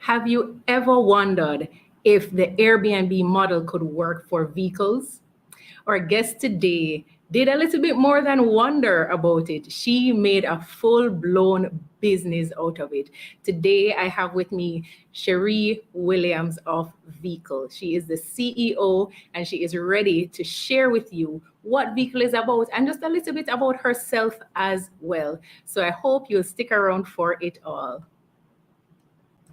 Have you ever wondered if the Airbnb model could work for vehicles? Our guest today did a little bit more than wonder about it. She made a full-blown business out of it. Today, I have with me Cherie Williams of Veekle. She is the CEO and she is ready to share with you what Veekle is about and just a little bit about herself as well. So I hope you'll stick around for it all.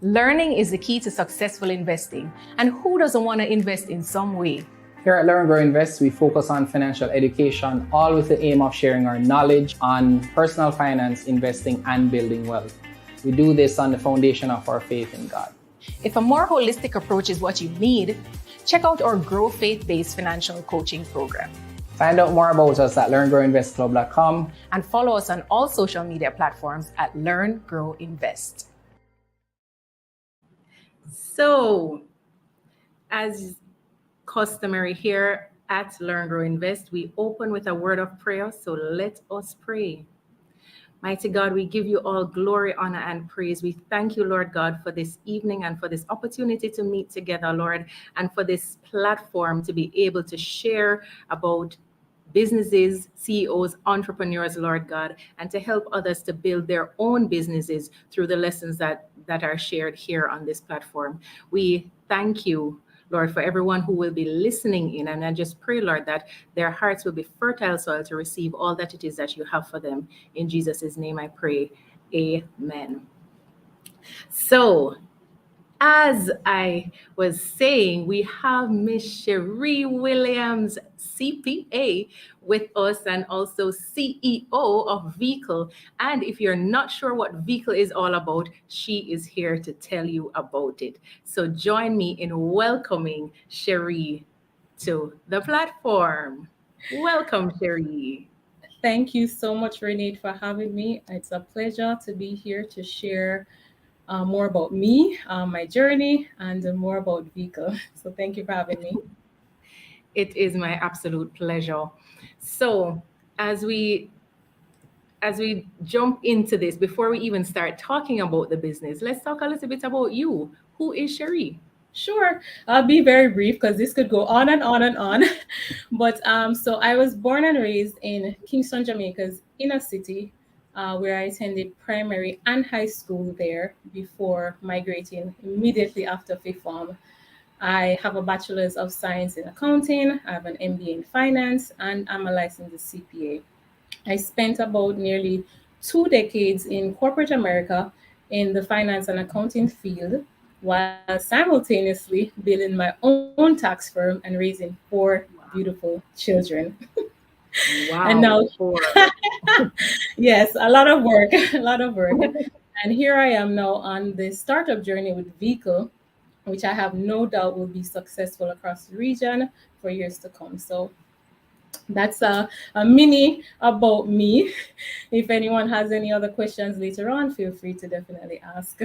Learning is the key to successful investing. And who doesn't want to invest in some way? Here at L.E.A.R.N Invest, we focus on financial education, all with the aim of sharing our knowledge on personal finance, investing, and building wealth. We do this on the foundation of our faith in God. If a more holistic approach is what you need, check out our Grow Faith-based financial coaching program. Find out more about us at learngrowinvestclub.com and follow us on all social media platforms at Learn Grow Invest. So, as customary here at Learn Grow Invest, we open with a word of prayer. So let us pray. Mighty God, we give you all glory, honor, and praise. We thank you, Lord God, for this evening and for this opportunity to meet together, Lord, and for this platform to be able to share about businesses, CEOs, entrepreneurs, Lord God, and to help others to build their own businesses through the lessons that are shared here on this platform. We thank you, Lord, for everyone who will be listening in. And I just pray, Lord, that their hearts will be fertile soil to receive all that it is that you have for them. In Jesus' name I pray. Amen. So, as I was saying, we have Miss Cherie Williams, CPA, with us and also CEO of Veekle. And if you're not sure what Veekle is all about, she is here to tell you about it. So join me in welcoming Cherie to the platform. Welcome, Cherie. Thank you so much, Renee, for having me. It's a pleasure to be here to share more about me, my journey, and more about Veekle. So thank you for having me. It is my absolute pleasure. So as we jump into this, before we even start talking about the business, let's talk a little bit about you. Who is Cherie? Sure. I'll be very brief because this could go on and on and on. But so I was born and raised in Kingston, Jamaica's inner city, where I attended primary and high school there before migrating immediately after fifth form. I have a bachelor's of science in accounting, I have an MBA in finance, and I'm a licensed CPA. I spent about nearly 2 decades in corporate America in the finance and accounting field, while simultaneously building my own tax firm and raising 4 beautiful children. Wow. And now, yes, a lot of work, a lot of work. And here I am now on the startup journey with Veekle, which I have no doubt will be successful across the region for years to come. So that's a mini about me. If anyone has any other questions later on, feel free to definitely ask.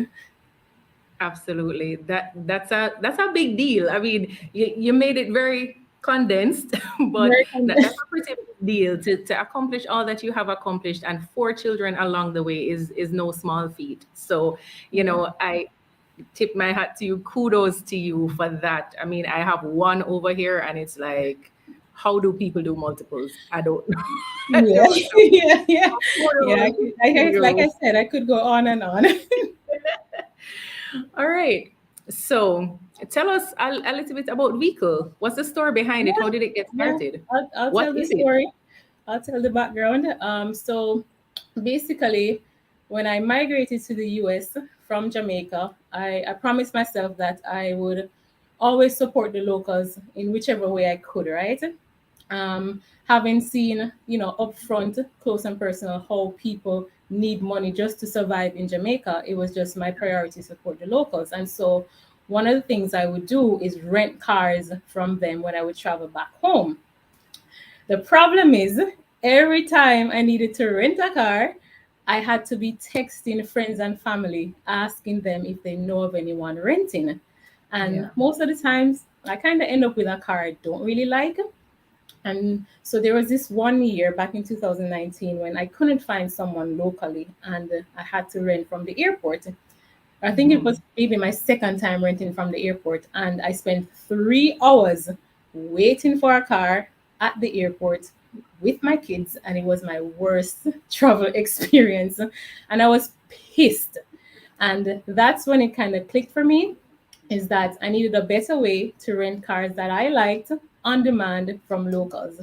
Absolutely. That's a big deal. I mean, you made it very condensed, but that's a pretty big deal to accomplish all that you have accomplished, and 4 children along the way is no small feat. So, you know, I tip my hat to you. Kudos to you for that. I mean, I have one over here and it's like, how do people do multiples? I don't know. Yeah. Like I said, I could go on and on. All right. So tell us a little bit about Veekle. What's the story behind it? How did it get started? I'll tell the story. I'll tell the background. So basically, when I migrated to the US from Jamaica, I promised myself that I would always support the locals in whichever way I could, right? Having seen, upfront, close and personal, how people need money just to survive in Jamaica, it was just my priority to support the locals. And so one of the things I would do is rent cars from them when I would travel back home. The problem is, every time I needed to rent a car, I had to be texting friends and family, asking them if they know of anyone renting. And most of the times, I kind of end up with a car I don't really like. And so there was this one year back in 2019 when I couldn't find someone locally and I had to rent from the airport. I think it was maybe my second time renting from the airport, and I spent 3 hours waiting for a car at the airport with my kids, and it was my worst travel experience. And I was pissed. And that's when it kind of clicked for me, is that I needed a better way to rent cars that I liked on demand from locals.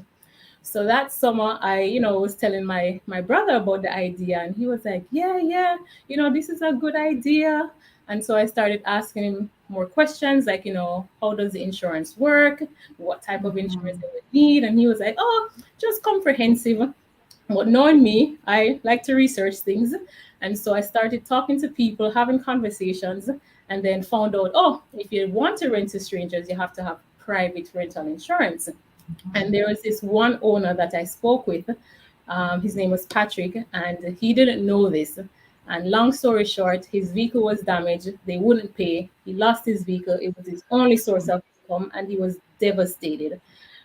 So that summer, was telling my brother about the idea, and he was like, "Yeah, yeah, this is a good idea." And so I started asking him more questions, like, how does the insurance work? What type of insurance they would need? And he was like, "Oh, just comprehensive." But knowing me, I like to research things. And so I started talking to people, having conversations, and then found out, oh, if you want to rent to strangers, you have to have private rental insurance. And there was this one owner that I spoke with. His name was Patrick, and he didn't know this. And long story short, his vehicle was damaged. They wouldn't pay. He lost his vehicle. It was his only source of income, and he was devastated.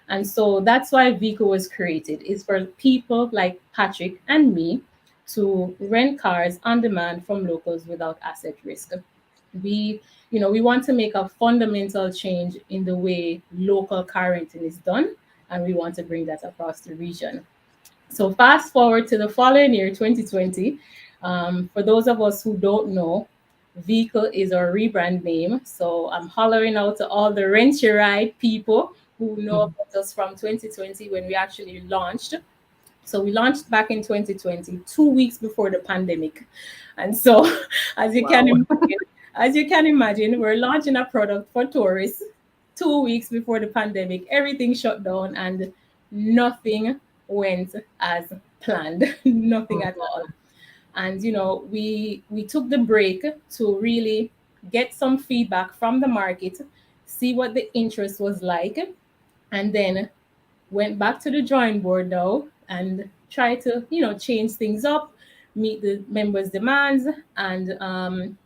And so that's why Veekle was created. It's for people like Patrick and me to rent cars on demand from locals without asset risk. We want to make a fundamental change in the way local car renting is done, and we want to bring that across the region. So fast forward to the following year, 2020. For those of us who don't know, Veekle is our rebrand name. So I'm hollering out to all the Rent Your Ride people who know about us from 2020 when we actually launched. So we launched back in 2020, 2 weeks before the pandemic. And so, as you can imagine, we're launching a product for tourists 2 weeks before the pandemic. Everything shut down and nothing went as planned. Nothing at all. And we took the break to really get some feedback from the market, see what the interest was like, and then went back to the drawing board now and try to change things up, meet the members' demands, and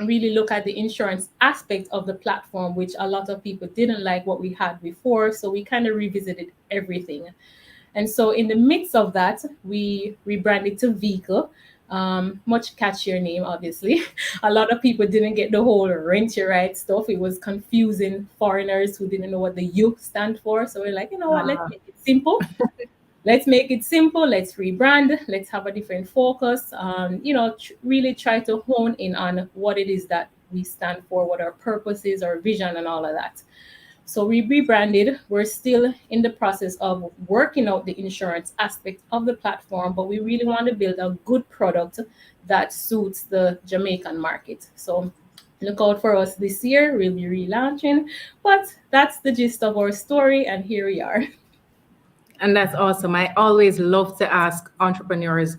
really look at the insurance aspect of the platform, which a lot of people didn't like what we had before. So we kind of revisited everything. And so in the midst of that, we rebranded to Veekle. Much catchier name, obviously. A lot of people didn't get the whole rent your right stuff. It was confusing foreigners who didn't know what the U stand for. So we're like, you know what, let's make it simple. Let's make it simple. Let's rebrand. Let's have a different focus. Really try to hone in on what it is that we stand for, what our purpose is, our vision, and all of that. So we rebranded. We're still in the process of working out the insurance aspect of the platform, but we really want to build a good product that suits the Jamaican market. So look out for us this year. We'll be relaunching, but that's the gist of our story, and here we are. And that's awesome. I always love to ask entrepreneurs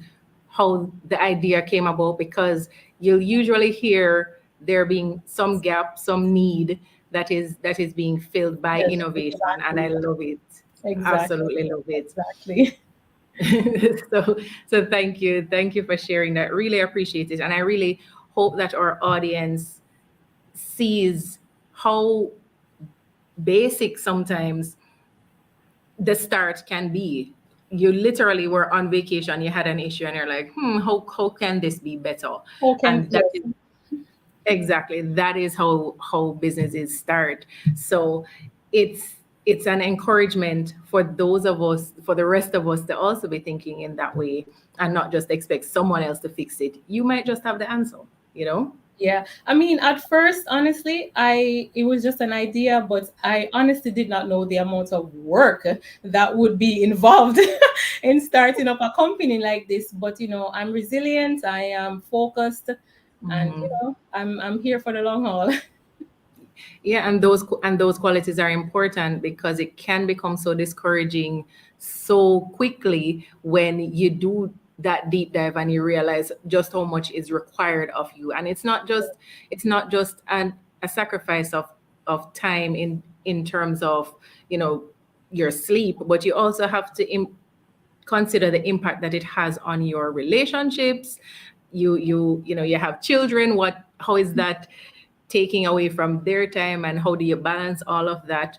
how the idea came about, because you'll usually hear there being some gap, some need that is being filled by Yes, innovation, and exactly. I love it. Exactly. Absolutely love it. Exactly. So thank you for sharing that. Really appreciate it, and I really hope that our audience sees how basic sometimes the start can be. You literally were on vacation, you had an issue, and you're like, how can this be better? Okay. And that is exactly, that is how businesses start. So it's an encouragement for those of us, for the rest of us, to also be thinking in that way and not just expect someone else to fix it. You might just have the answer, you know? Yeah. I mean, at first, honestly, it was just an idea, but I honestly did not know the amount of work that would be involved in starting up a company like this. But I'm resilient, I am focused, and I'm here for the long haul. Yeah, and those qualities are important, because it can become so discouraging so quickly when you do that deep dive and you realize just how much is required of you. And it's not just a sacrifice of time in terms of your sleep, but you also have to consider the impact that it has on your relationships. You have children. How is that taking away from their time, and how do you balance all of that?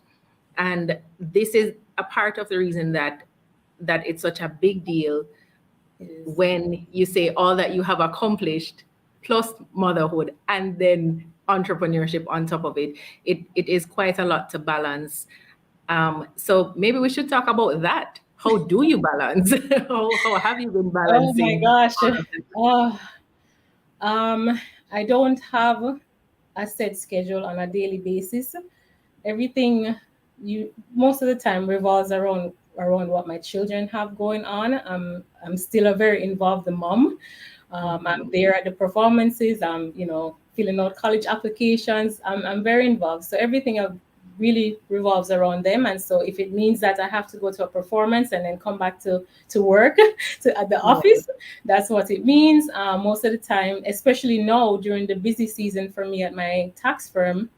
And this is a part of the reason that it's such a big deal It is. when you say all that you have accomplished plus motherhood, and then entrepreneurship on top of it. It is quite a lot to balance. So maybe we should talk about that. How do you balance? How have you been Oh my balancing gosh. all of this? Oh, I don't have a set schedule on a daily basis. Everything you most of the time revolves around what my children have going on. I'm still a very involved mom. I'm there at the performances. I'm filling out college applications. I'm very involved. So everything really revolves around them. And so if it means that I have to go to a performance and then come back to work at the Yeah. office, that's what it means. Most of the time, especially now during the busy season for me at my tax firm,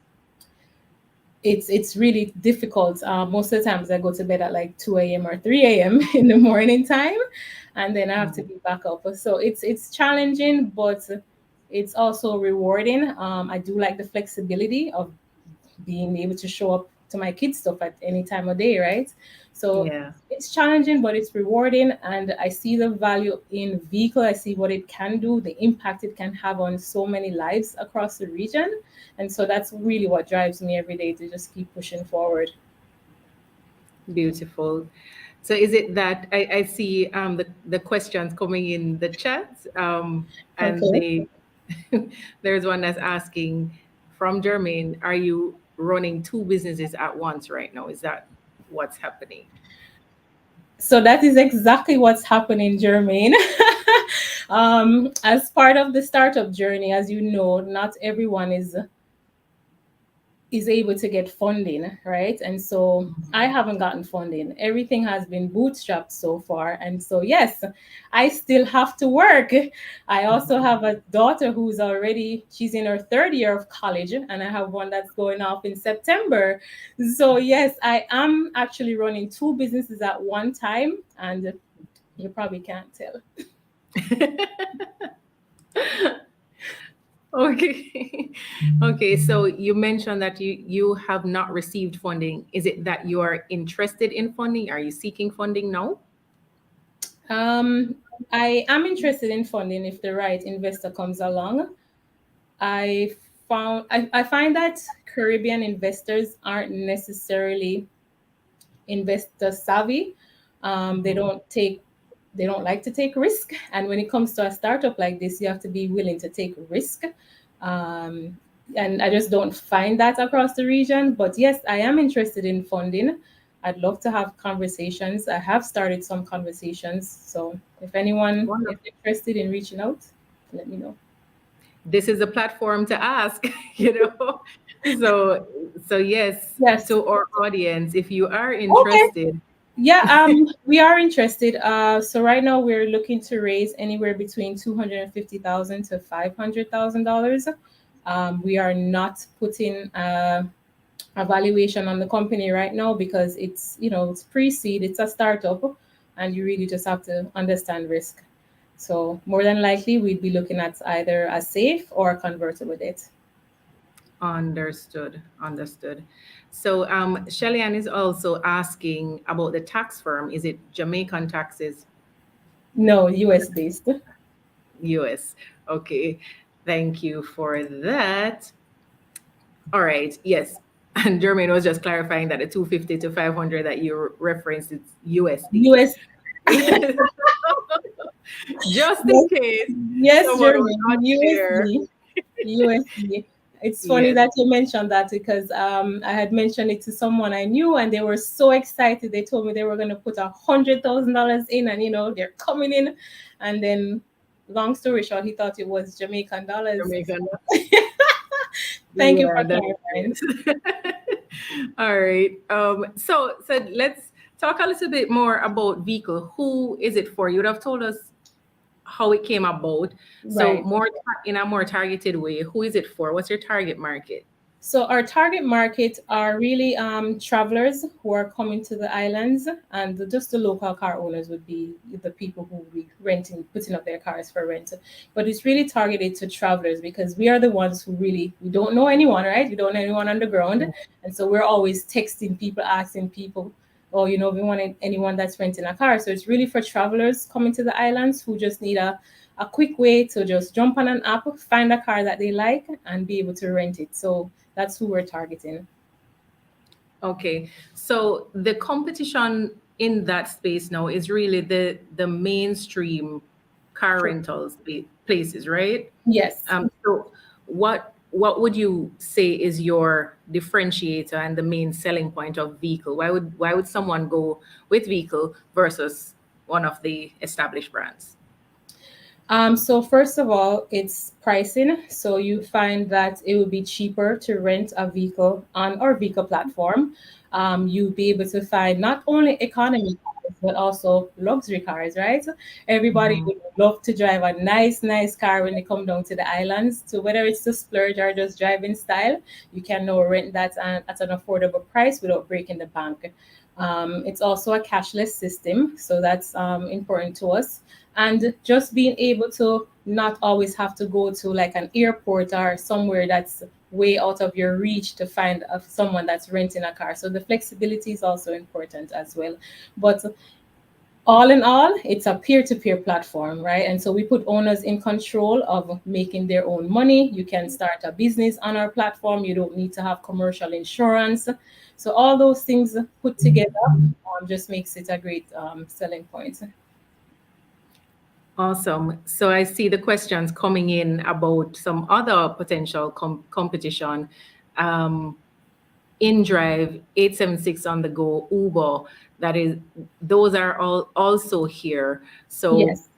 it's really difficult. Most of the times I go to bed at like 2 a.m. or 3 a.m. in the morning time, and then I have to be back up. So it's challenging, but it's also rewarding. I do like the flexibility of being able to show up to my kids' stuff at any time of day, right? So Yeah. it's challenging, but it's rewarding, and I see the value in Veekle. I see what it can do, the impact it can have on so many lives across the region, and so that's really what drives me every day to just keep pushing forward. Beautiful. So is it that I see the questions coming in the chat, and Okay. there's one that's asking from Jermaine, are you running two businesses at once right now? Is that what's happening? So that is exactly what's happening, Jermaine. As part of the startup journey, as you know, not everyone is able to get funding, right? And so I haven't gotten funding. Everything has been bootstrapped so far. And so, yes, I still have to work. I also have a daughter who's already, she's in her third year of college, and I have one that's going off in September. So, yes, I am actually running two businesses at one time, and you probably can't tell. Okay. Okay. So you mentioned that you have not received funding. Is it that you are interested in funding? Are you seeking funding now? Um, I am interested in funding if the right investor comes along. I find that Caribbean investors aren't necessarily investor savvy. They Mhm. don't like to take risk, and when it comes to a startup like this, you have to be willing to take risk. Um, and I just don't find that across the region. But yes, I am interested in funding. I'd love to have conversations. I have started some conversations. So if anyone is Wonderful. interested in reaching out, let me know. This is a platform to ask, you know. So so yes, Yes. to our audience, if you are Okay. interested, Yeah, we are interested. So right now we're looking to raise anywhere between 250,000 to $500,000. We are not putting a valuation on the company right now because it's pre-seed, it's a startup, and you really just have to understand risk. So more than likely, we'd be looking at either a safe or a convertible debt. understood, understood. So Shelly Ann is also asking about the tax firm. Is it Jamaican taxes, No, US based. US? Okay, thank you for that. All right, yes. And Jermaine was just clarifying that the 250 to 500 that you referenced is USD. US. Just in Yes, case yes, someone was Jeremy, not clear. USD. USD. It's funny Yes. that you mentioned that because I had mentioned it to someone I knew, and they were so excited. They told me they were going to put $100,000 in, and they're coming in, and then, long story short, he thought it was Jamaican dollars. Jamaican. Thank you Yeah, for that's clarifying. it. All right. So let's talk a little bit more about Veekle. Who is it for? You would have told us how it came about. So Right. more in a more targeted way. Who is it for? What's your target market? So our target market are really travelers who are coming to the islands, and just the local car owners would be the people who be renting, putting up their cars for rent. But it's really targeted to travelers because we are the ones who really we don't know anyone, right? We don't know anyone on the ground, and so we're always texting people, asking people, oh, we want anyone that's renting a car. So it's really for travelers coming to the islands who just need a quick way to just jump on an app, find a car that they like, and be able to rent it. So that's who we're targeting. Okay, so the competition in that space now is really the mainstream car True. rentals places, right? Yes. So what would you say is your differentiator and the main selling point of Veekle? Why would someone go with Veekle versus one of the established brands? So first of all, it's pricing. So you find that it would be cheaper to rent a vehicle on our vehicle platform. You'll be able to find not only economy cars, but also luxury cars, right? Everybody Mhm. would love to drive a nice car when they come down to the islands. So whether it's to splurge or just driving style, you can now rent that at an affordable price without breaking the bank. It's also a cashless system, so that's important to us. And just being able to not always have to go to like an airport or somewhere that's way out of your reach to find someone that's renting a car. So the flexibility is also important as well. But all in all, it's a peer-to-peer platform, right? And so we put owners in control of making their own money. You can start a business on our platform. You don't need to have commercial insurance. So all those things put together just makes it a great selling point. Awesome. So I see the questions coming in about some other potential competition. Um, InDrive, 876 on the go, Uber, that is, those are all also here. So Yes.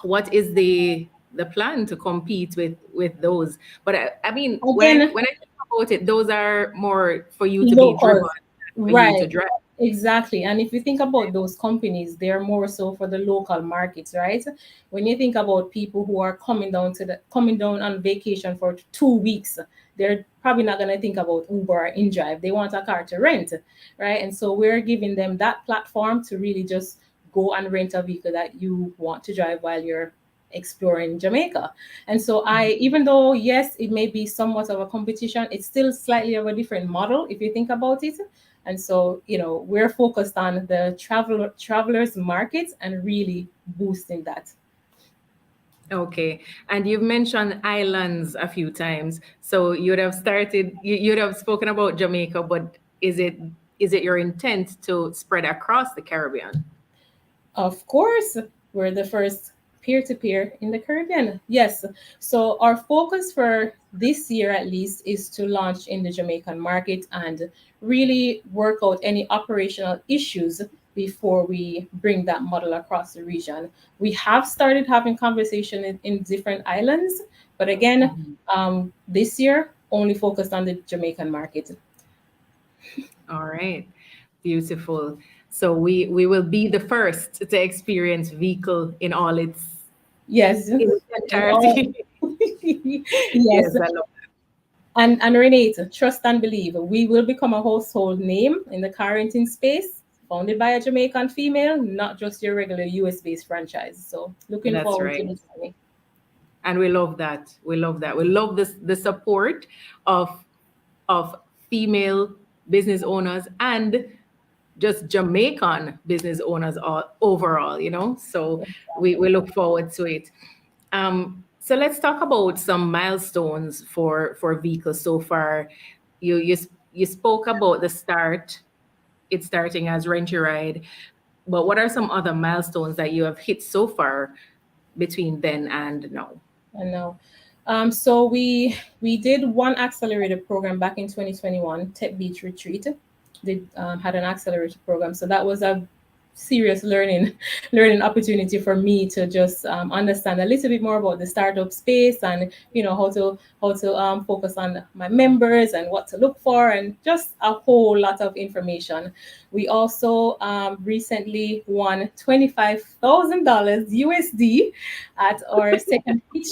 what is the plan to compete with those? But I mean, when I Again, when I think about it, those are more for you to be driven, locals. for you to Right. drive. Exactly. And if you think about those companies, they're more so for the local markets, right? When you think about people who are coming down on vacation for 2 weeks, they're probably not going to think about Uber or InDrive. They want a car to rent, right? And so we're giving them that platform to really just go and rent a vehicle that you want to drive while you're exploring Jamaica. And so even though yes, it may be somewhat of a competition, it's still slightly of a different model if you think about it. And so, we're focused on the travelers market and really boosting that. Okay. And you've mentioned islands a few times. So you'd have spoken about Jamaica, but is it your intent to spread across the Caribbean? Of course, we're the first peer to peer in the Caribbean. Yes. So our focus for this year, at least, is to launch in the Jamaican market and really work out any operational issues before we bring that model across the region. We have started having conversation in different islands, but again, Mhm. this year only focused on the Jamaican market. All right. Beautiful. So we will be the first to experience Vehicle Yes. in its And all, entirety. yes. Yes, I love And Renate, trust and believe, we will become a household name in the car renting space, founded by a Jamaican female, not just your regular US based franchise. So that. looking That's forward to right. this journey. And we love that. We love that. We love this the support of of female business owners and just Jamaican business owners overall. So we look forward to it. So let's talk about some milestones for Veekle so far. You spoke about the start, it's starting as Rent Your Ride, but what are some other milestones that you have hit so far between then and now? And now, so we did one accelerated program back in 2021, Tech Beach Retreat. They had an accelerated program, so that was a serious learning opportunity for me to just understand a little bit more about the startup space and how to focus on my members and what to look for and just a whole lot of information. We also recently won $25,000 USD at our second pitch.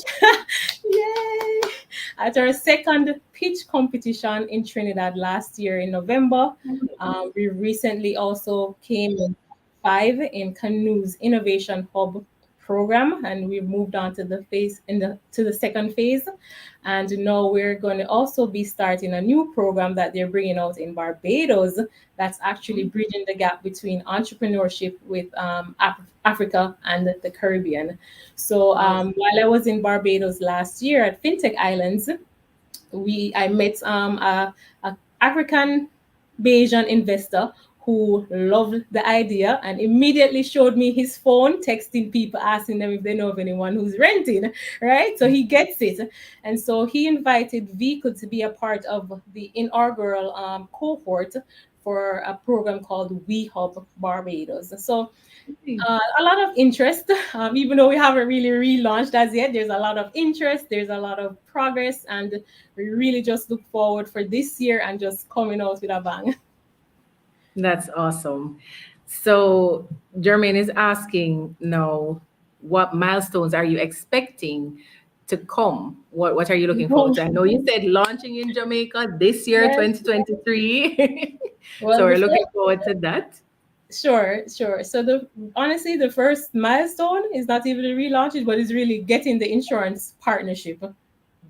Yay! At our second pitch competition in Trinidad last year in November. We recently also came in five in Canoe's Innovation Hub program, and we've moved on to the second phase. And now we're going to also be starting a new program that they're bringing out in Barbados that's actually bridging the gap between entrepreneurship with Africa and the Caribbean. So while I was in Barbados last year at FinTech Islands, I met a African Bayesian investor who loved the idea and immediately showed me his phone, texting people, asking them if they know of anyone who's renting, right? So he gets it. And so he invited Veekle to be a part of the inaugural cohort for a program called We Hub Barbados. So a lot of interest, even though we haven't really relaunched as yet. There's a lot of interest, there's a lot of progress, and we really just look forward for this year and just coming out with a bang. That's awesome. So Jermaine is asking now, what milestones are you expecting to come? What are you looking forward to? I know you said launching in Jamaica this year, Yes. 2023. Well, So we're the looking first- forward to that. Sure. So honestly, the first milestone is not even the relaunch, but is really getting the insurance partnership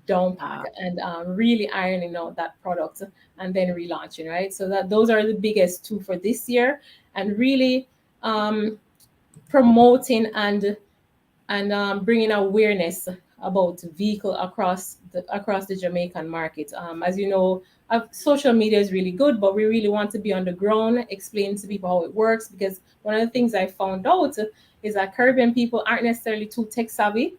down pat and really ironing out that product and then relaunching, right? So that those are the biggest two for this year, and really promoting and bringing awareness about Veekle across the Jamaican market. As you know, social media is really good, but we really want to be on the ground, explain to people how it works, because one of the things I found out is that Caribbean people aren't necessarily too tech savvy.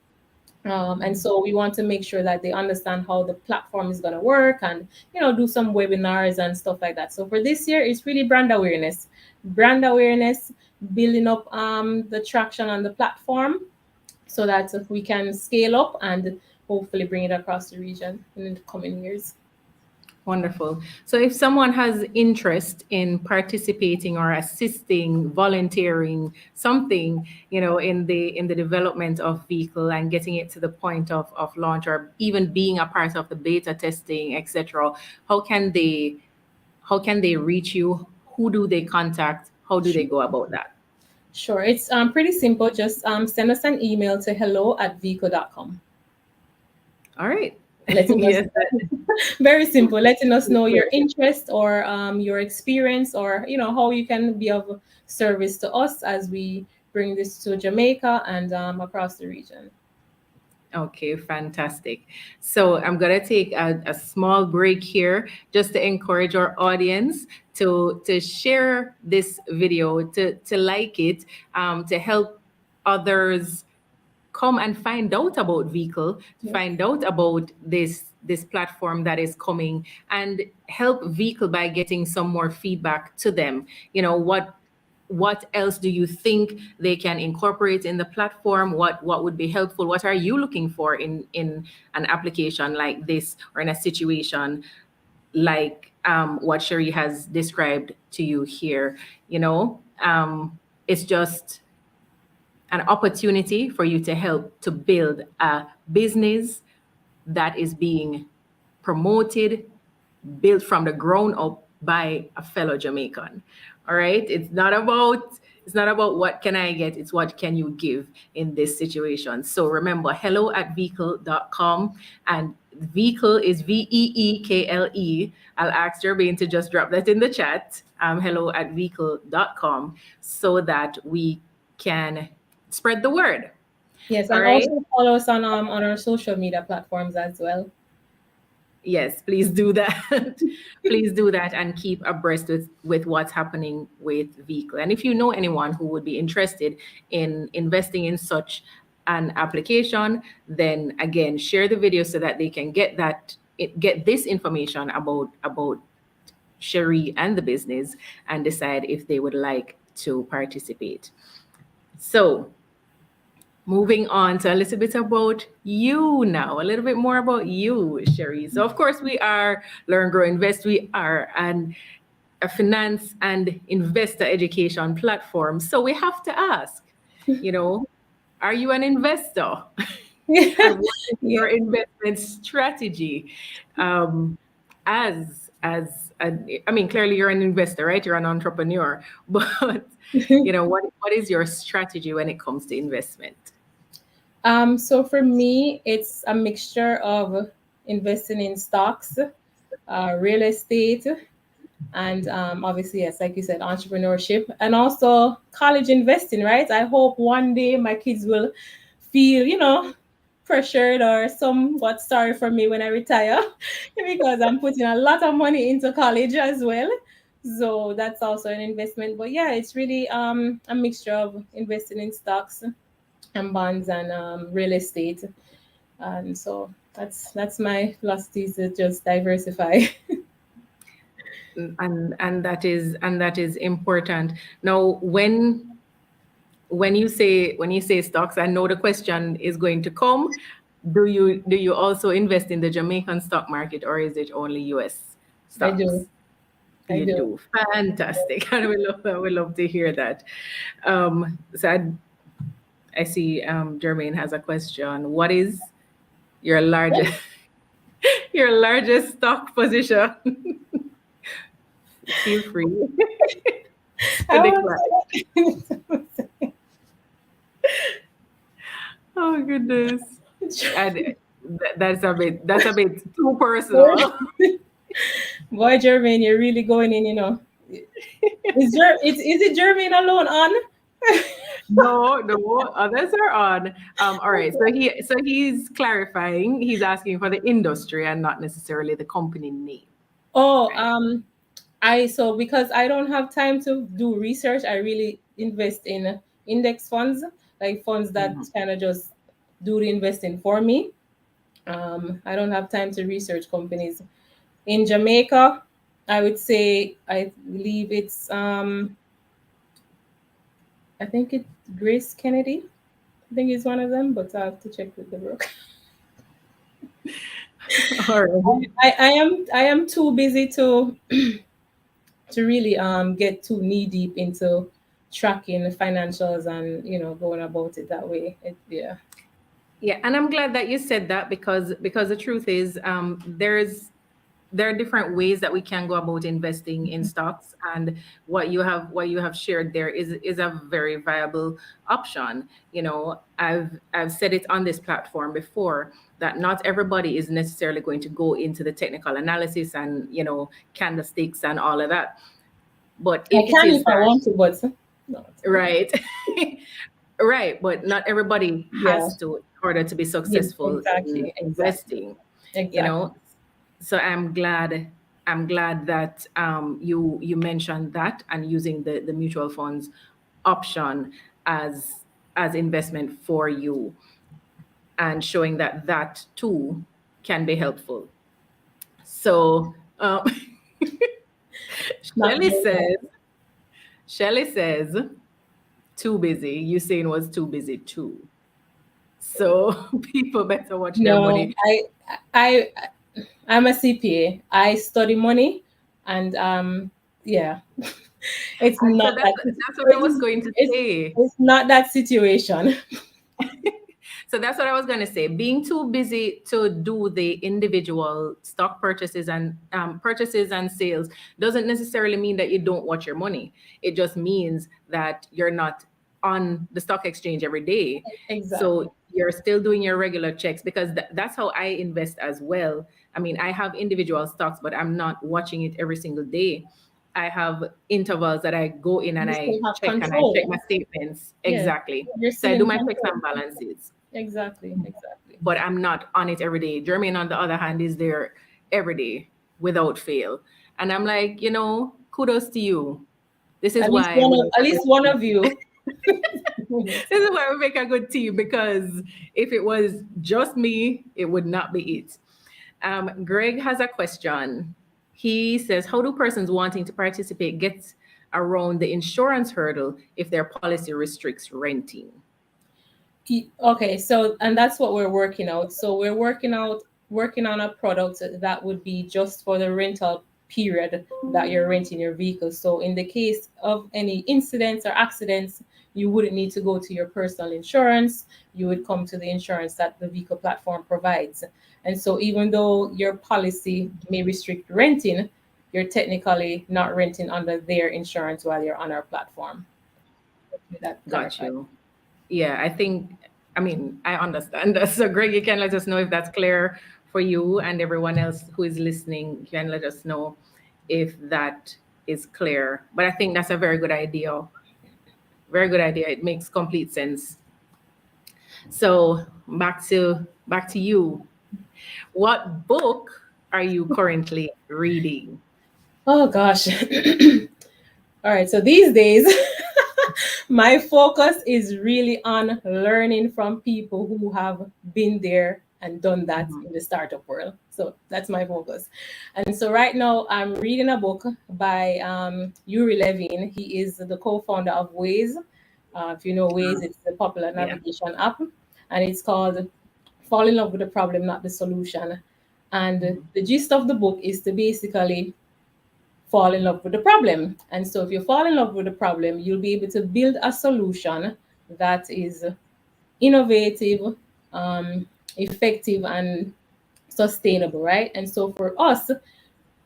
And so we want to make sure that they understand how the platform is going to work, and do some webinars and stuff like that. So for this year, it's really brand awareness, building up the traction on the platform, so that we can scale up and hopefully bring it across the region in the coming years. Wonderful. So if someone has interest in participating or assisting, volunteering, something, in the development of Veekle and getting it to the point of launch, or even being a part of the beta testing, etc., how can they reach you? Who do they contact? How do they go about that? Sure. It's pretty simple. Just send us an email to hello@veekle.com. All right. Letting us Yes. very simple, letting us know your interest or your experience, or how you can be of service to us as we bring this to Jamaica and across the region. Okay, fantastic. So I'm going to take a small break here just to encourage our audience to share this video, to like it, to help others come and find out about Veekle, find out about this platform that is coming, and help Veekle by getting some more feedback to them. What else do you think they can incorporate in the platform? What would be helpful? What are you looking for in an application like this, or in a situation like what Cherie has described to you here? It's just an opportunity for you to help to build a business that is being promoted, built from the ground up by a fellow Jamaican. All right. It's not about what can I get, it's what can you give in this situation. So remember, hello@veekle.com, and Veekle is Veekle. I'll ask Jermaine to just drop that in the chat. Hello@veekle.com, so that we can spread the word. Yes, and also follow us on our social media platforms as well. Yes, please do that. Please do that, and keep abreast with what's happening with Veekle. And if you know anyone who would be interested in investing in such an application, then again, share the video so that they can get this information about Cherie and the business, and decide if they would like to participate. So moving on to a little bit about you now, a little bit more about you, Cherie. So of course we are Learn, Grow, Invest. We are a finance and investor education platform. So we have to ask, are you an investor? And what is your investment strategy? Clearly you're an investor, right? You're an entrepreneur, but what is your strategy when it comes to investment? So for me, it's a mixture of investing in stocks, real estate, and obviously, yes, like you said, entrepreneurship, and also college investing, right? I hope one day my kids will feel, pressured or somewhat sorry for me when I retire because I'm putting a lot of money into college as well. So that's also an investment. But yeah, it's really a mixture of investing in stocks and bonds and real estate. And so that's my philosophy, to just diversify. And that is important. Now, when you say stocks, I know the question is going to come. Do you also invest in the Jamaican stock market, or is it only US I do. stocks? I You do. do. Fantastic. And we love to hear that. So I see Jermaine has a question. What is your largest your largest stock position? Feel free to I declare. was Oh goodness. And that's a bit too personal. Boy, Jermaine, you're really going in. Is it Jermaine alone on? No, no, others are on. All right. So he's clarifying. He's asking for the industry and not necessarily the company name. Oh, Right. because I don't have time to do research, I really invest in index funds, like funds that Mhm. kind of just do the investing for me. I don't have time to research companies. In Jamaica, I would say I believe I think it's Grace Kennedy. I think it's one of them, but I have to check with the broker. All right. I am too busy to really get too knee deep into tracking the financials and going about it that way. Yeah. Yeah, and I'm glad that you said that because the truth is, there are different ways that we can go about investing in stocks, and what you have shared there is a very viable option. I've said it on this platform before that not everybody is necessarily going to go into the technical analysis and candlesticks and all of that. But I if it can is if I that, want to, but no. right, right, but not everybody Yeah. has to in order to be Yeah, successful in exactly, exactly, investing. you exactly. know so I'm glad that you mentioned that, and using the mutual funds option as investment for you, and showing that too can be helpful. So Not Shelly very says much. Shelly says too busy. You saying was too busy too. So people better watch their No, money. I I'm a CPA. I study money, and yeah, it's And so not that's that. that's what I was It's going to it's say. it's not that situation. So that's what I was going to say. Being too busy to do the individual stock purchases and sales doesn't necessarily mean that you don't watch your money. It just means that you're not on the stock exchange every day. Exactly. So you're still doing your regular checks, because that's how I invest as well. I mean, I have individual stocks, but I'm not watching it every single day. I have intervals that I go in and You still I have check, and I check control. my statements. Yes, Exactly. you're So still I do in my checks control. and balances, Exactly, exactly. but I'm not on it every day. Jermaine, on the other hand, is there every day without fail. And I'm like, kudos to you. This is why we make At a good least one team. of you. This is why we make a good team, because if it was just me, it would not be it. Greg has a question. He says, how do persons wanting to participate get around the insurance hurdle if their policy restricts renting? Okay, so and that's what we're working out. So we're working on a product that would be just for the rental period that you're renting your vehicle. So in the case of any incidents or accidents, you wouldn't need to go to your personal insurance. You would come to the insurance that the vehicle platform provides. And so even though your policy may restrict renting, you're technically not renting under their insurance while you're on our platform. Hopefully that Got clarifies. you. Yeah, I think I mean, I understand. So, Greg, you can let us know if that's clear for you, and everyone else who is listening, you can let us know if that is clear. But I think that's a very good idea. Very good idea. It makes complete sense. So, back to you. What book are you currently reading? Oh gosh. All right. So these days, my focus is really on learning from people who have been there and done that Mhm. in the startup world. So that's my focus. And so right now, I'm reading a book by Yuri Levin. He is the co-founder of Waze. If you know Waze, it's the popular Yeah. navigation app, and it's called "Fall in Love with the Problem, Not the Solution." And Mhm. the gist of the book is to basically fall in love with the problem. And so, if you fall in love with the problem, you'll be able to build a solution that is innovative, effective, and sustainable, right? And so, for us,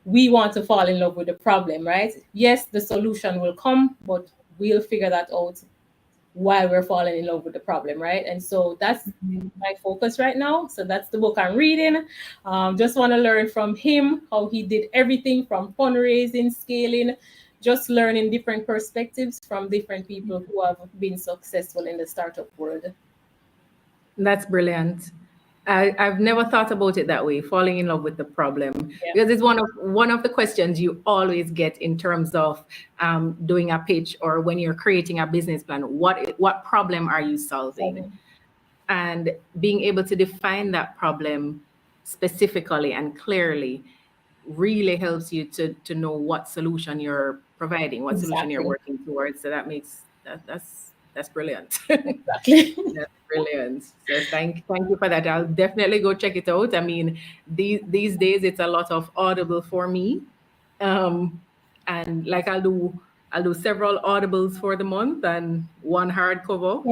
we want to fall in love with the problem, right? Yes, the solution will come, but we'll figure that out while we're falling in love with the problem, right? And so that's my focus right now. So that's the book I'm reading. Just want to learn from him how he did everything from fundraising, scaling, just learning different perspectives from different people who have been successful in the startup world. That's brilliant. I've never thought about it that way, falling in love with the problem, Yeah. because it's one of the questions you always get in terms of doing a pitch or when you're creating a business plan. What problem are you solving? Problem. And being able to define that problem specifically and clearly really helps you to know what solution you're providing, what solution you're Exactly. working towards. So that's brilliant. Exactly. That's brilliant. So thank you for that. I'll definitely go check it out. I mean, these days it's a lot of Audible for me. Um, and like I'll do several audibles for the month and one hardcover.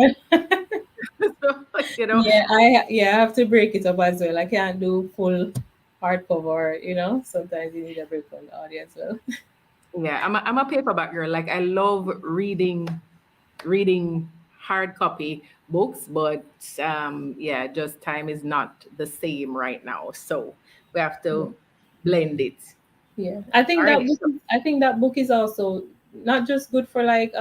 So, Yeah, I have to break it up as well. I can't do full hardcover, Sometimes you need a break from the audio as well. yeah, I'm a paperback girl. Like I love reading hard copy books, but yeah, just time is not the same right now. So we have to blend it. Yeah, I All think right. that book. I think that book is also not just good for like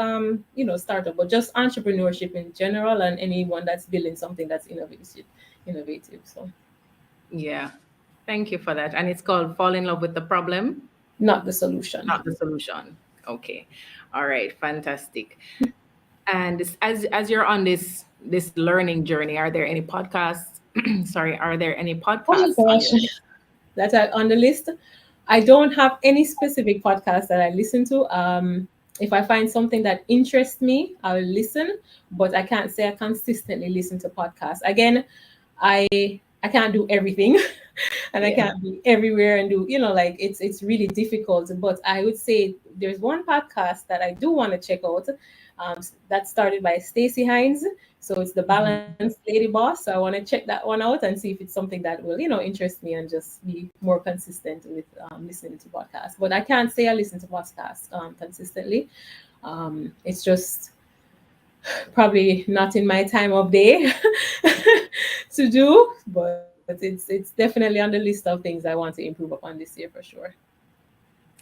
startup, but just entrepreneurship in general, and anyone that's building something that's innovative. Innovative. So Yeah. Thank you for that. And it's called Fall in Love with the Problem, not the solution. not the solution. Okay. All right. Fantastic. And as you're on this learning journey, are there any podcasts? Sorry, are there any Oh my podcasts on gosh, your list? that's on the list. I don't have any specific podcast that I listen to. If I find something that interests me, I'll listen, but I can't say I consistently listen to podcasts. Again, I can't do everything and I Yeah. can't be everywhere and do, like it's really difficult. But I would say there's one podcast that I do want to check out. That started by Stacey Hines. So it's the Mhm. Balanced Lady Boss. So I want to check that one out and see if it's something that will, interest me and just be more consistent with listening to podcasts. But I can't say I listen to podcasts consistently. It's just probably not in my time of day to do, but it's definitely on the list of things I want to improve upon this year for sure.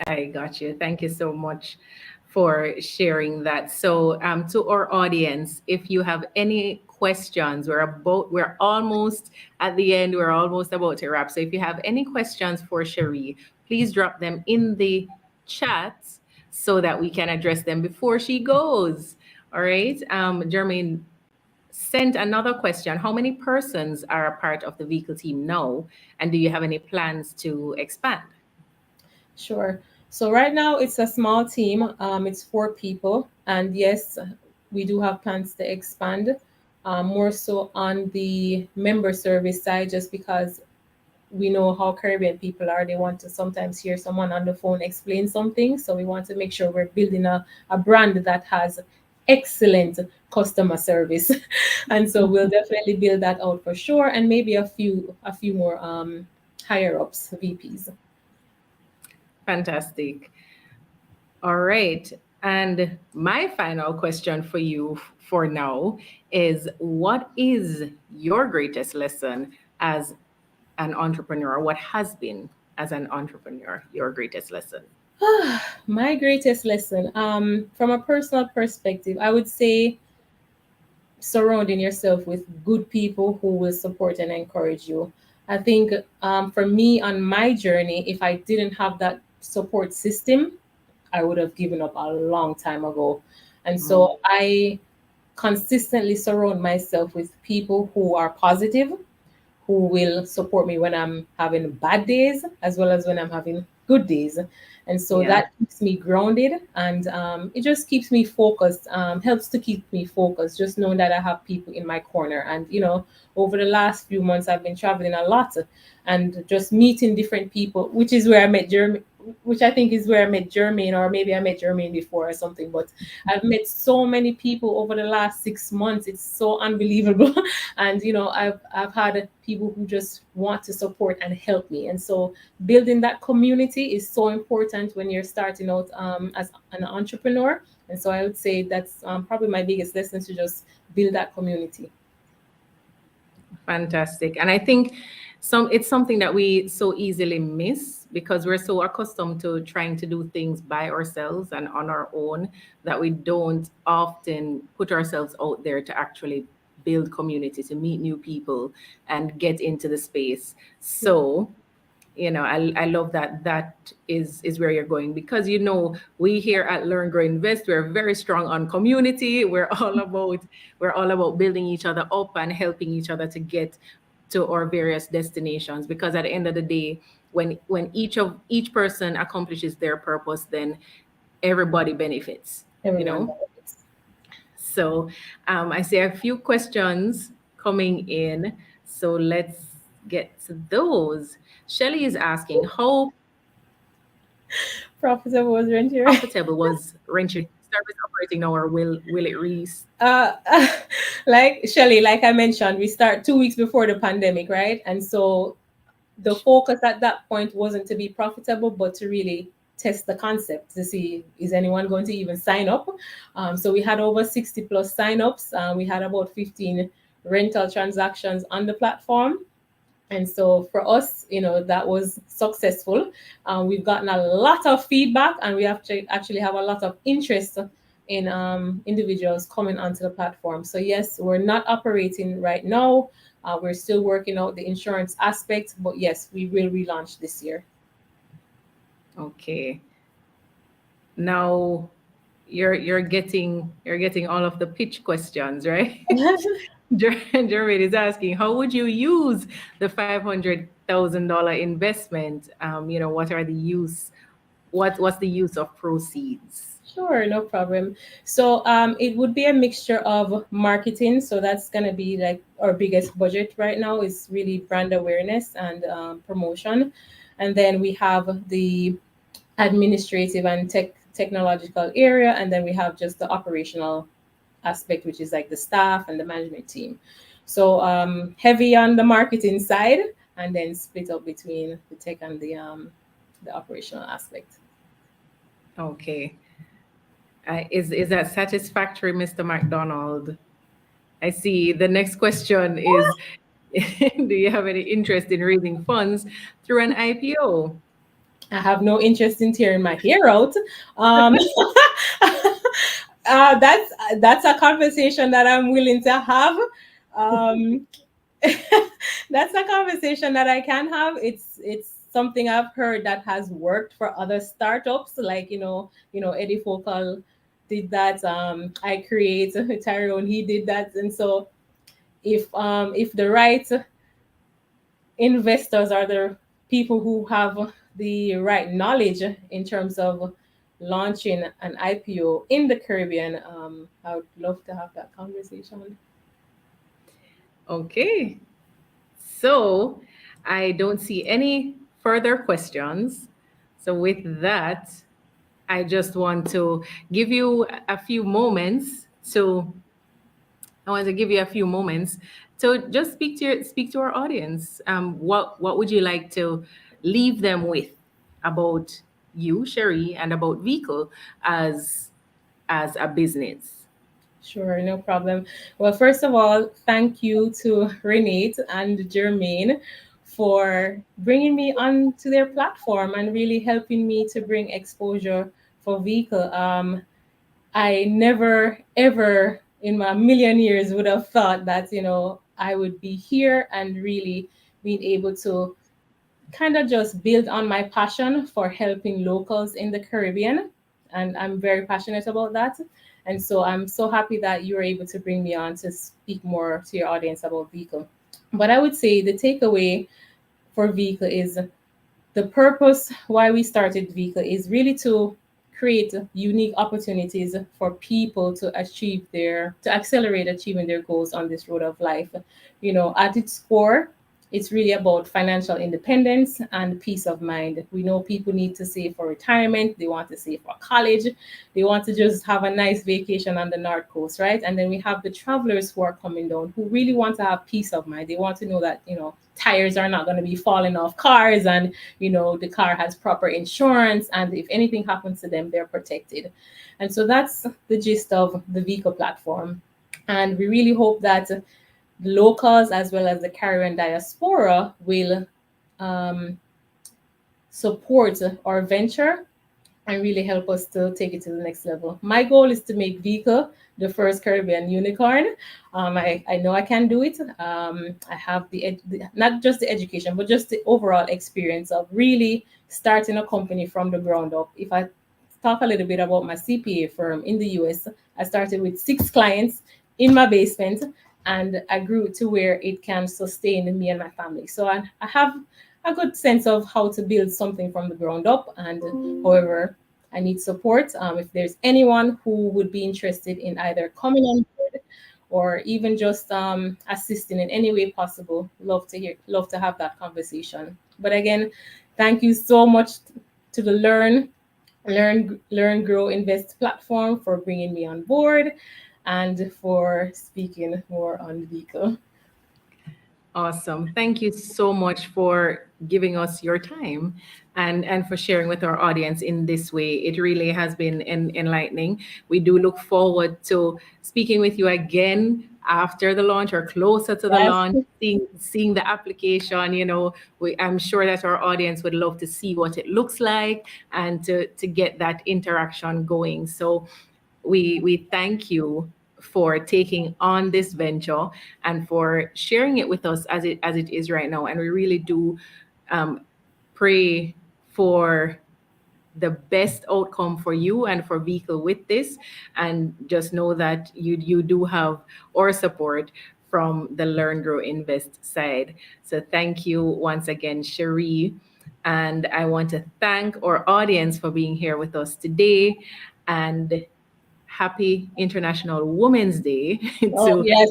I got you. Thank you so much for sharing that. So, to our audience, if you have any questions, we're almost at the end. We're almost about to wrap. So, if you have any questions for Cherie, please drop them in the chat so that we can address them before she goes. All right. Jermaine sent another question. How many persons are a part of the Veekle team now? And do you have any plans to expand? Sure. So right now it's a small team. It's 4 people, and yes, we do have plans to expand, more so on the member service side, just because we know how Caribbean people are. They want to sometimes hear someone on the phone explain something. So we want to make sure we're building a brand that has excellent customer service. And so we'll definitely build that out for sure. And maybe a few more higher ups, VPs. Fantastic. All right. And my final question for you for now is, what is your greatest lesson as an entrepreneur? What has been as an entrepreneur your greatest lesson? My greatest lesson, from a personal perspective, I would say surrounding yourself with good people who will support and encourage you. I think, for me on my journey, if I didn't have that support system, I would have given up a long time ago. And Mm, so I consistently surround myself with people who are positive, who will support me when I'm having bad days as well as when I'm having good days. And so yeah. that keeps me grounded, and it just keeps me focused, helps to keep me focused, just knowing that I have people in my corner. And, over the last few months, I've been traveling a lot and just meeting different people, which is where I met Jeremy. Which I think is where I met Jermaine, or maybe I met Jermaine before or something. But I've met so many people over the last 6 months. It's so unbelievable. And I've had people who just want to support and help me. And so building that community is so important when you're starting out, as an entrepreneur. And so I would say that's, probably my biggest lesson, to just build that community. Fantastic. And I think it's something that we so easily miss because we're so accustomed to trying to do things by ourselves and on our own that we don't often put ourselves out there to actually build community, to meet new people and get into the space. So, I love that is where you're going, because we here at Learn Grow Invest, we're very strong on community. We're all about building each other up and helping each other to get to our various destinations, because at the end of the day, when each person accomplishes their purpose, then everybody benefits you Everyone know benefits. so I see a few questions coming in, so let's get to those. Shelly is asking, how Profitable was rent here. profitable was rent service operating now, or will it Uh, like Shelly, like I mentioned, we start 2 weeks before the pandemic, right? And so the focus at that point wasn't to be profitable, but to really test the concept to see, is anyone going to even sign up. So we had over 60 plus signups. We had about 15 rental transactions on the platform. And so for us, that was successful. We've gotten a lot of feedback, and we have to actually have a lot of interest in, individuals coming onto the platform. So yes, we're not operating right now. We're still working out the insurance aspect, but yes, we will relaunch this year. okay? Now you're getting all of the pitch questions, right? Jermaine is asking, how would you use the $500,000 investment? What's the use of proceeds? Sure, no problem. So, it would be a mixture of marketing. So that's gonna be like our biggest budget right now, is really brand awareness and, promotion. And then we have the administrative and technological area, and then we have just the operational aspect, which is like the staff and the management team. So, heavy on the marketing side, and then split up between the tech and the operational aspect. Okay. Is that satisfactory, Mr. McDonald? I see the next question is, do you have any interest in raising funds through an IPO? I have no interest in tearing my hair out. Um, that's a conversation that I'm willing to have. Um, that's a conversation that I can have. It's something I've heard that has worked for other startups, like, Eddie Focal did that. I create Tyrone, he did that, and so if the right investors are the people who have the right knowledge in terms of launching an IPO in the Caribbean, I would love to have that conversation. Okay. So I don't see any further questions. So with that, I just want to give you a few moments to I want to give you a few moments to just speak to our audience. What would you like to leave them with about you, Cherie, and about Veekle, as as a business? Sure, no problem. Well, first of all, thank you to Renate and Jermaine for bringing me onto their platform and really helping me to bring exposure for Veekle. I never, ever in my million years would have thought that, I would be here and really being able to kind of just build on my passion for helping locals in the Caribbean. And I'm very passionate about that. And so I'm so happy that you were able to bring me on to speak more to your audience about Veekle. But I would say the takeaway for Veekle is the purpose why we started Veekle is really to create unique opportunities for people to accelerate achieving their goals on this road of life. At its core, it's really about financial independence and peace of mind. We know people need to save for retirement, they want to save for college, they want to just have a nice vacation on the North Coast, right? And then we have the travelers who are coming down who really want to have peace of mind. They want to know that, tires are not going to be falling off cars, and, the car has proper insurance, and if anything happens to them, they're protected. And so that's the gist of the Veekle platform. And we really hope that the locals as well as the Caribbean diaspora will support our venture and really help us to take it to the next level. My goal is to make Veekle the first Caribbean unicorn. I know I can do it. I have not just the education, but just the overall experience of really starting a company from the ground up. If I talk a little bit about my CPA firm in the US, I started with 6 clients in my basement, and I grew it to where it can sustain me and my family. So I have a good sense of how to build something from the ground up. And however, I need support. If there's anyone who would be interested in either coming on board or even just assisting in any way possible, love to have that conversation. But again, thank you so much to the L.E.A.R.N, Grow, Invest platform for bringing me on board and for speaking more on Veekle. Awesome. Thank you so much for giving us your time and for sharing with our audience in this way. It really has been enlightening. We do look forward to speaking with you again after the launch or closer to the launch, seeing the application. I'm sure that our audience would love to see what it looks like and to get that interaction going. So we thank you for taking on this venture and for sharing it with us as it is right now. And we really do pray for the best outcome for you and for Veekle with this. And just know that you do have our support from the L.E.A.R.N, Grow, Invest side. So thank you once again, Cherie. And I want to thank our audience for being here with us today. And happy International Women's Day yes.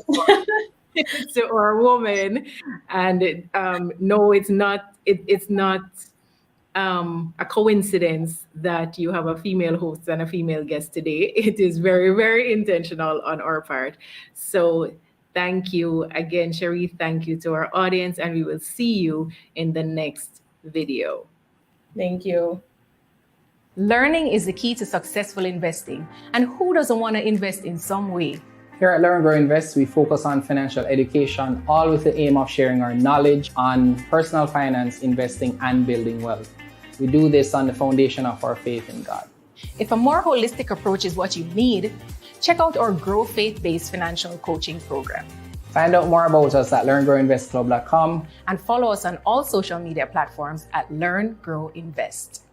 to our woman. And no, it's not a coincidence that you have a female host and a female guest today. It is very, very intentional on our part. So thank you again, Cherie. Thank you to our audience, and we will see you in the next video. Thank you. Learning is the key to successful investing. And who doesn't want to invest in some way? Here at L.E.A.R.N, Grow, Invest, we focus on financial education, all with the aim of sharing our knowledge on personal finance, investing, and building wealth. We do this on the foundation of our faith in God. If a more holistic approach is what you need, check out our Grow Faith-based financial coaching program. Find out more about us at learngrowinvestclub.com and follow us on all social media platforms at L.E.A.R.N, Grow, Invest.